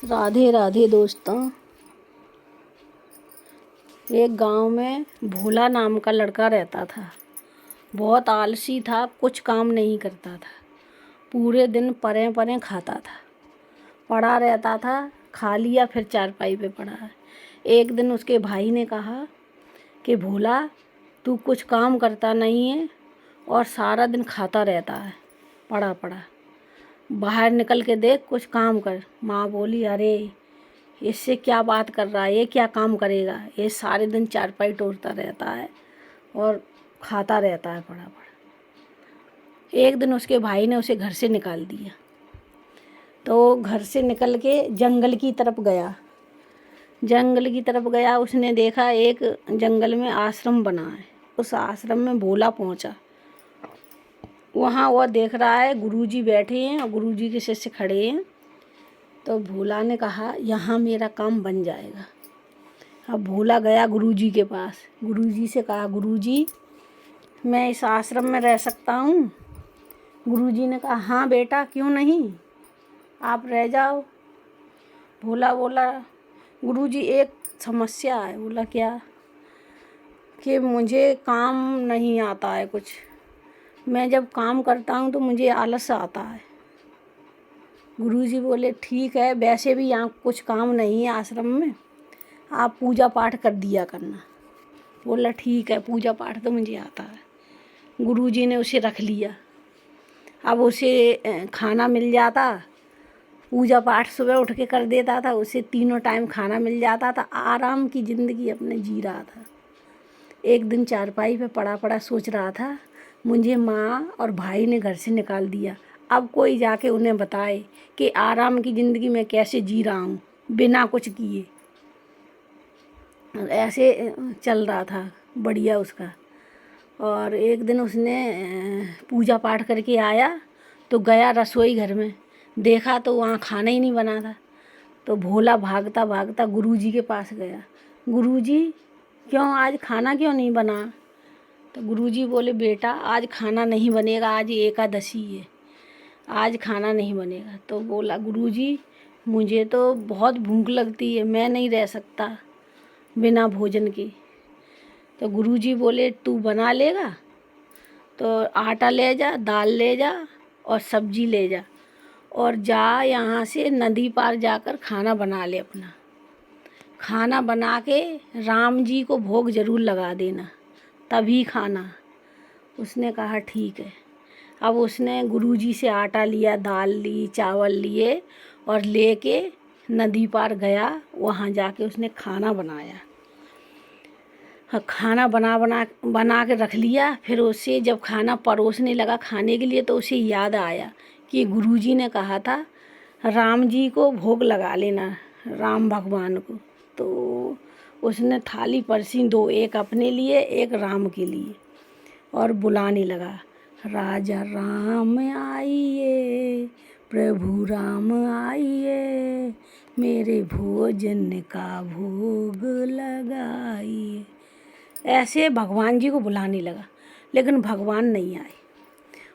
राधे राधे दोस्तों। एक गांव में भोला नाम का लड़का रहता था। बहुत आलसी था, कुछ काम नहीं करता था। पूरे दिन परे परे खाता था, पड़ा रहता था। खा लिया फिर चारपाई पे पड़ा है। एक दिन उसके भाई ने कहा कि भोला, तू कुछ काम करता नहीं है और सारा दिन खाता रहता है पड़ा पड़ा। बाहर निकल के देख, कुछ काम कर। माँ बोली, अरे इससे क्या बात कर रहा है, ये क्या काम करेगा, ये सारे दिन चारपाई टोरता रहता है और खाता रहता है पड़ा पड़ा। एक दिन उसके भाई ने उसे घर से निकाल दिया, तो घर से निकल के जंगल की तरफ गया। उसने देखा एक जंगल में आश्रम बना है। उस आश्रम में भोला पहुंचा। वहाँ वह देख रहा है गुरुजी बैठे हैं और गुरुजी के शिष्य खड़े हैं। तो भोला ने कहा, यहाँ मेरा काम बन जाएगा। अब भोला गया गुरुजी के पास। गुरुजी से कहा, गुरुजी, मैं इस आश्रम में रह सकता हूँ? गुरुजी ने कहा, हाँ बेटा, क्यों नहीं, आप रह जाओ। भोला बोला, गुरुजी एक समस्या है। बोला, क्या? कि मुझे काम नहीं आता है कुछ। मैं जब काम करता हूँ तो मुझे आलस आता है। गुरुजी बोले, ठीक है, वैसे भी यहाँ कुछ काम नहीं है आश्रम में, आप पूजा पाठ कर दिया करना। बोला, ठीक है, पूजा पाठ तो मुझे आता है। गुरुजी ने उसे रख लिया। अब उसे खाना मिल जाता, पूजा पाठ सुबह उठ के कर देता था, उसे तीनों टाइम खाना मिल जाता था। आराम की ज़िंदगी अपने जी रहा था। एक दिन चारपाई पे पड़ा पड़ा सोच रहा था, मुझे माँ और भाई ने घर से निकाल दिया, अब कोई जाके उन्हें बताए कि आराम की ज़िंदगी में कैसे जी रहा हूँ बिना कुछ किए। ऐसे चल रहा था बढ़िया उसका। और एक दिन उसने पूजा पाठ करके आया तो गया रसोई घर में, देखा तो वहाँ खाना ही नहीं बना था। तो भोला भागता भागता गुरुजी के पास गया। गुरुजी, क्यों आज खाना क्यों नहीं बना? तो गुरुजी बोले, बेटा आज खाना नहीं बनेगा, आज एकादशी है, आज खाना नहीं बनेगा। तो बोला, गुरुजी मुझे तो बहुत भूख लगती है, मैं नहीं रह सकता बिना भोजन के। तो गुरुजी बोले, तू बना लेगा तो आटा ले जा, दाल ले जा और सब्जी ले जा, और जा यहाँ से नदी पार जाकर खाना बना ले अपना। खाना बना के राम जी को भोग ज़रूर लगा देना, तभी खाना। उसने कहा, ठीक है। अब उसने गुरुजी से आटा लिया, दाल ली, चावल लिए और लेके नदी पार गया। वहाँ जाके उसने खाना बनाया। खाना बना के रख लिया। फिर उसे जब खाना परोसने लगा खाने के लिए, तो उसे याद आया कि गुरुजी ने कहा था राम जी को भोग लगा लेना, राम भगवान को। तो उसने थाली परसी दो, एक अपने लिए, एक राम के लिए, और बुलाने लगा, राजा राम आइए, प्रभु राम आइए, मेरे भोजन का भोग लगाइए। ऐसे भगवान जी को बुलाने लगा, लेकिन भगवान नहीं आए।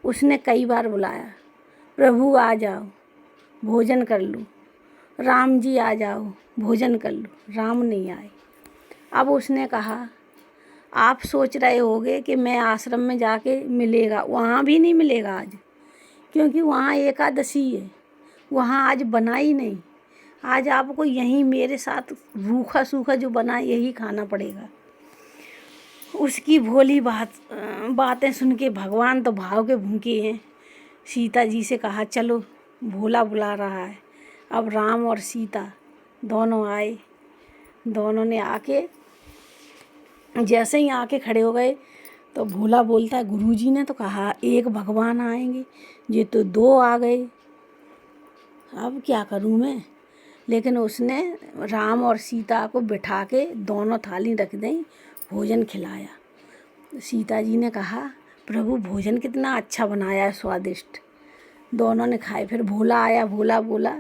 उसने कई बार बुलाया, प्रभु आ जाओ, भोजन कर लो, राम जी आ जाओ, भोजन कर लो। राम नहीं आए। अब उसने कहा, आप सोच रहे होगे कि मैं आश्रम में जाके मिलेगा, वहाँ भी नहीं मिलेगा आज, क्योंकि वहाँ एकादशी है, वहाँ आज बना ही नहीं। आज आपको यहीं मेरे साथ रूखा सूखा जो बना यही खाना पड़ेगा। उसकी भोली बातें सुन के भगवान तो भाव के भूखे हैं। सीता जी से कहा, चलो भोला बुला रहा है। अब राम और सीता दोनों आए। दोनों ने आके, जैसे ही आके खड़े हो गए, तो भोला बोलता है, गुरुजी ने तो कहा एक भगवान आएंगे, ये तो दो आ गए, अब क्या करूं मैं? लेकिन उसने राम और सीता को बिठा के दोनों थाली रख दें, भोजन खिलाया। सीता जी ने कहा, प्रभु भोजन कितना अच्छा बनाया है, स्वादिष्ट। दोनों ने खाए। फिर भोला आया। भोला बोला,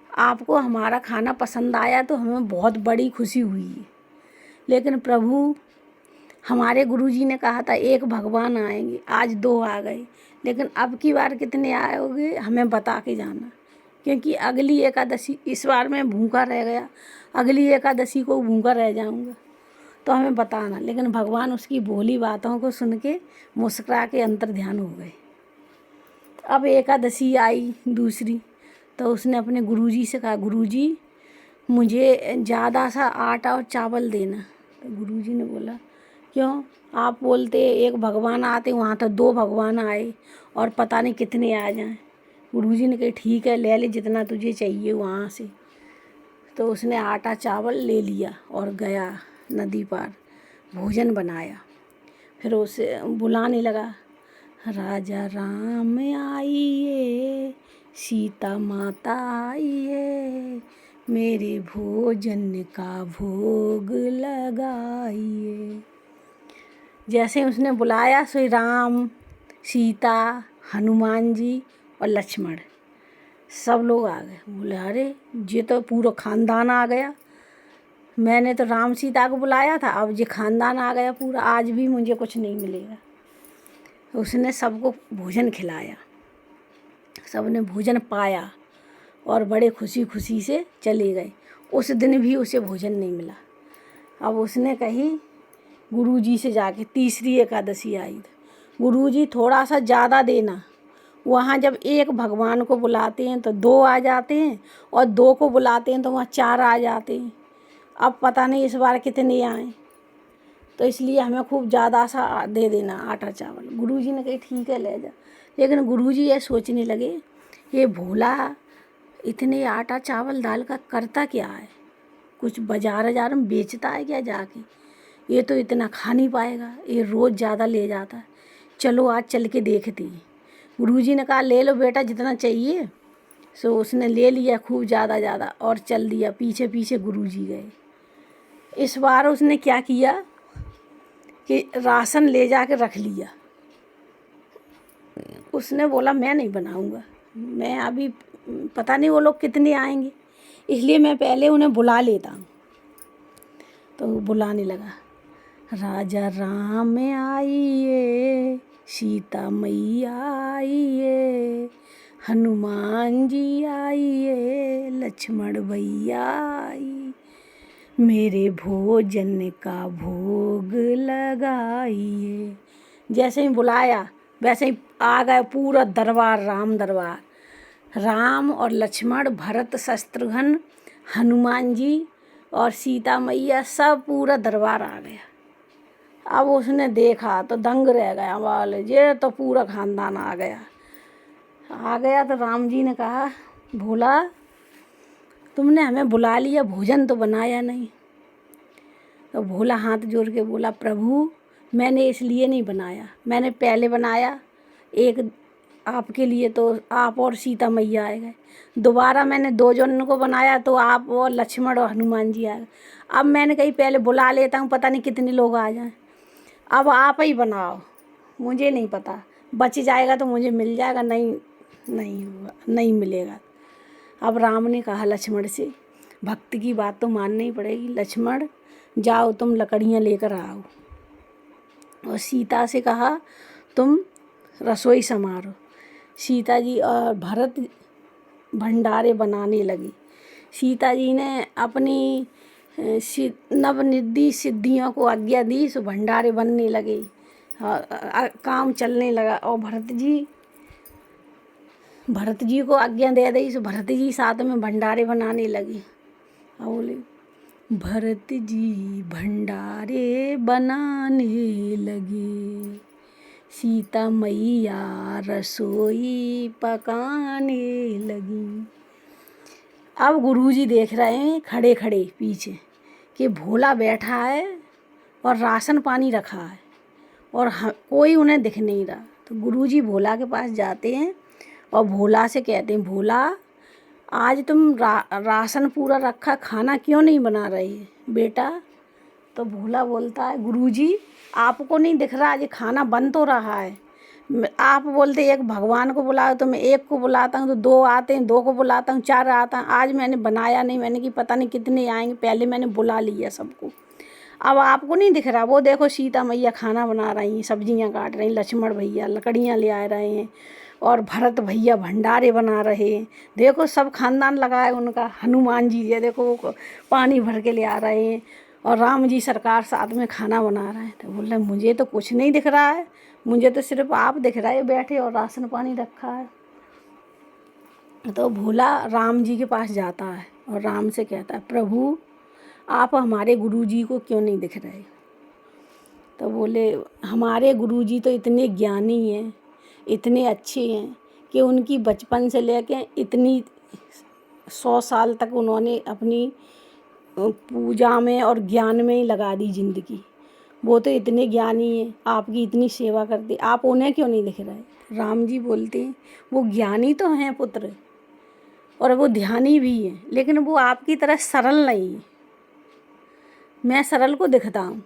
आपको हमारा खाना पसंद आया तो हमें बहुत बड़ी खुशी हुई है, लेकिन प्रभु हमारे गुरुजी ने कहा था एक भगवान आएंगे, आज दो आ गए, लेकिन अब की बार कितने आए होंगे हमें बता के जाना। क्योंकि अगली एकादशी, इस बार मैं भूखा रह गया, अगली एकादशी को भूखा रह जाऊंगा, तो हमें बताना। लेकिन भगवान उसकी भोली बातों को सुन के मुस्कुरा के अंतर ध्यान हो गए। अब एकादशी आई दूसरी, तो उसने अपने गुरुजी से कहा, गुरुजी मुझे ज़्यादा सा आटा और चावल देना। तो गुरुजी ने बोला, क्यों? आप बोलते एक भगवान आते, वहाँ तो 2 भगवान आए और पता नहीं कितने आ जाएं। गुरुजी ने कहा ठीक है, ले ले जितना तुझे चाहिए वहाँ से। तो उसने आटा चावल ले लिया और गया नदी पार, भोजन बनाया। फिर उसे बुलाने लगा, राजा राम आइए, सीता माता आइए, मेरे भोजन का भोग लगाइए। जैसे उसने बुलाया, श्री राम, सीता, हनुमान जी और लक्ष्मण सब लोग आ गए। बोले अरे ये तो पूरा खानदान आ गया, मैंने तो राम सीता को बुलाया था, अब ये खानदान आ गया पूरा, आज भी मुझे कुछ नहीं मिलेगा। उसने सबको भोजन खिलाया, सबने भोजन पाया और बड़े खुशी खुशी से चले गए। उस दिन भी उसे भोजन नहीं मिला। अब उसने कही गुरुजी से जाके, तीसरी एकादशी आई, गुरुजी थोड़ा सा ज़्यादा देना। वहाँ जब एक भगवान को बुलाते हैं तो 2 आ जाते हैं, और 2 को बुलाते हैं तो वहाँ 4 आ जाते हैं। अब पता नहीं इस बार कितने आए, तो इसलिए हमें खूब ज़्यादा सा दे देना आटा चावल। गुरुजी ने कहा ठीक है ले जा। लेकिन गुरुजी ये सोचने लगे, ये भोला इतने आटा चावल दाल का करता क्या है, कुछ बाजार में बेचता है क्या जाके, ये तो इतना खा नहीं पाएगा, ये रोज़ ज़्यादा ले जाता है, चलो आज चल के देखते हैं। गुरुजी ने कहा ले लो बेटा जितना चाहिए। सो उसने ले लिया खूब ज़्यादा और चल दिया, पीछे पीछे गुरुजी गए। इस बार उसने क्या किया कि राशन ले जा के रख लिया। उसने बोला मैं नहीं बनाऊंगा, मैं अभी पता नहीं वो लोग कितने आएंगे, इसलिए मैं पहले उन्हें बुला लेता हूँ। तो बुलाने लगा, राजा राम आइए, सीता मैया आइए, हनुमान जी आइए, लक्ष्मण भैया आइए, मेरे भोजन का भोग लगाइए। जैसे ही बुलाया वैसे ही आ गए पूरा दरबार, राम दरबार। राम और लक्ष्मण, भरत, शत्रुघ्न, हनुमान जी और सीता मैया, सब पूरा दरबार आ गया। अब उसने देखा तो दंग रह गया, वाले ये तो पूरा खानदान आ गया। तो राम जी ने कहा, भोला तुमने हमें बुला लिया, भोजन तो बनाया नहीं। तो भोला हाथ जोड़ के बोला, प्रभु मैंने इसलिए नहीं बनाया, मैंने पहले बनाया एक आपके लिए, तो आप और सीता मैया आए गए। दोबारा मैंने 2 जनों को बनाया तो आप और लक्ष्मण और हनुमान जी आ गए। अब मैंने कही पहले बुला लेता हूँ, पता नहीं कितने लोग आ जाएं, अब आप ही बनाओ, मुझे नहीं पता, बच जाएगा तो मुझे मिल जाएगा, नहीं होगा, नहीं मिलेगा। अब राम ने कहा लक्ष्मण से, भक्त की बात तो माननी ही पड़ेगी, लक्ष्मण जाओ तुम लकड़ियाँ लेकर आओ। और सीता से कहा तुम रसोई संभालो। सीता जी और भरत भंडारे बनाने लगी। सीता जी ने अपनी नवनिधि सिद्धियों को आज्ञा दी, सो भंडारे बनने लगे, काम चलने लगा। और भरत जी को आज्ञा दे दी, सो भरत जी साथ में भंडारे बनाने लगी। और बोले, भरत जी भंडारे बनाने लगे, सीता मैया रसोई पकाने लगी। अब गुरुजी देख रहे हैं खड़े खड़े पीछे कि भोला बैठा है और राशन पानी रखा है और कोई उन्हें दिख नहीं रहा। तो गुरुजी भोला के पास जाते हैं और भोला से कहते हैं, भोला आज तुम राशन पूरा रखा, खाना क्यों नहीं बना रही है बेटा? तो भोला बोलता है, गुरुजी आपको नहीं दिख रहा, आज खाना बन तो रहा है, आप बोलते एक भगवान को बुलाओ तो मैं एक को बुलाता हूँ तो 2 आते हैं, 2 को बुलाता हूँ 4 आता हैं, आज मैंने बनाया नहीं, मैंने कि पता नहीं कितने आएंगे, पहले मैंने बुला लिया सबको, अब आपको नहीं दिख रहा। वो देखो सीता मैया खाना बना रही हैं, सब्जियाँ काट रही हैं, लक्ष्मण भैया लकड़ियाँ ले आ रहे हैं और भरत भैया भंडारे बना रहे हैं। देखो सब खानदान लगा है उनका। हनुमान जी ये देखो वो पानी भर के ले आ रहे हैं और राम जी सरकार साथ में खाना बना रहे हैं। तो बोल रहे मुझे तो कुछ नहीं दिख रहा है, मुझे तो सिर्फ आप दिख रहे हैं बैठे और राशन पानी रखा है। तो भोला राम जी के पास जाता है और राम से कहता है, प्रभु आप हमारे गुरुजी को क्यों नहीं दिख रहे? तो बोले हमारे गुरुजी तो इतने ज्ञानी हैं, इतने अच्छे हैं कि उनकी बचपन से लेके इतनी 100 साल तक उन्होंने अपनी पूजा में और ज्ञान में ही लगा दी जिंदगी। वो तो इतने ज्ञानी हैं, आपकी इतनी सेवा करते, आप उन्हें क्यों नहीं दिख रहे? राम जी बोलते हैं वो ज्ञानी तो हैं पुत्र और वो ध्यानी भी हैं, लेकिन वो आपकी तरह सरल नहीं है। मैं सरल को दिखता हूँ।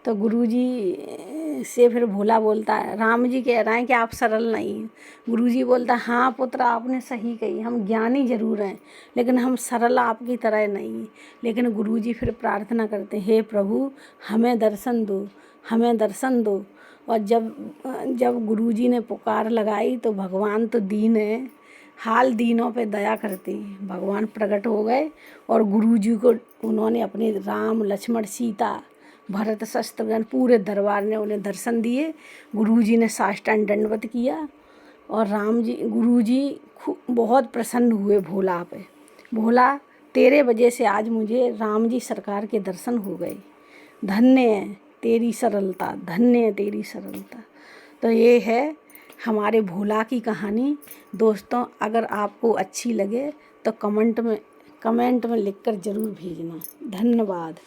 तो गुरुजी से फिर भोला बोलता है, राम जी कह रहे हैं कि आप सरल नहीं हैं। गुरुजी बोलता है, हाँ पुत्र आपने सही कही, हम ज्ञानी जरूर हैं लेकिन हम सरल आपकी तरह नहीं हैं। लेकिन गुरुजी फिर प्रार्थना करते हैं, हे प्रभु हमें दर्शन दो, हमें दर्शन दो। और जब गुरुजी ने पुकार लगाई तो भगवान तो दीन है, हाल दीनों पे दया करते हैं। भगवान प्रकट हो गए और गुरुजी को उन्होंने अपने राम लक्ष्मण सीता भरत शत्रुघ्न पूरे दरबार ने उन्हें दर्शन दिए। गुरुजी ने साष्टांग दंडवत किया और गुरुजी बहुत प्रसन्न हुए भोला पे। भोला तेरे वजह से आज मुझे राम जी सरकार के दर्शन हो गए, धन्य है तेरी सरलता, धन्य है तेरी सरलता। तो ये है हमारे भोला की कहानी। दोस्तों अगर आपको अच्छी लगे तो कमेंट में लिखकर ज़रूर भेजना। धन्यवाद।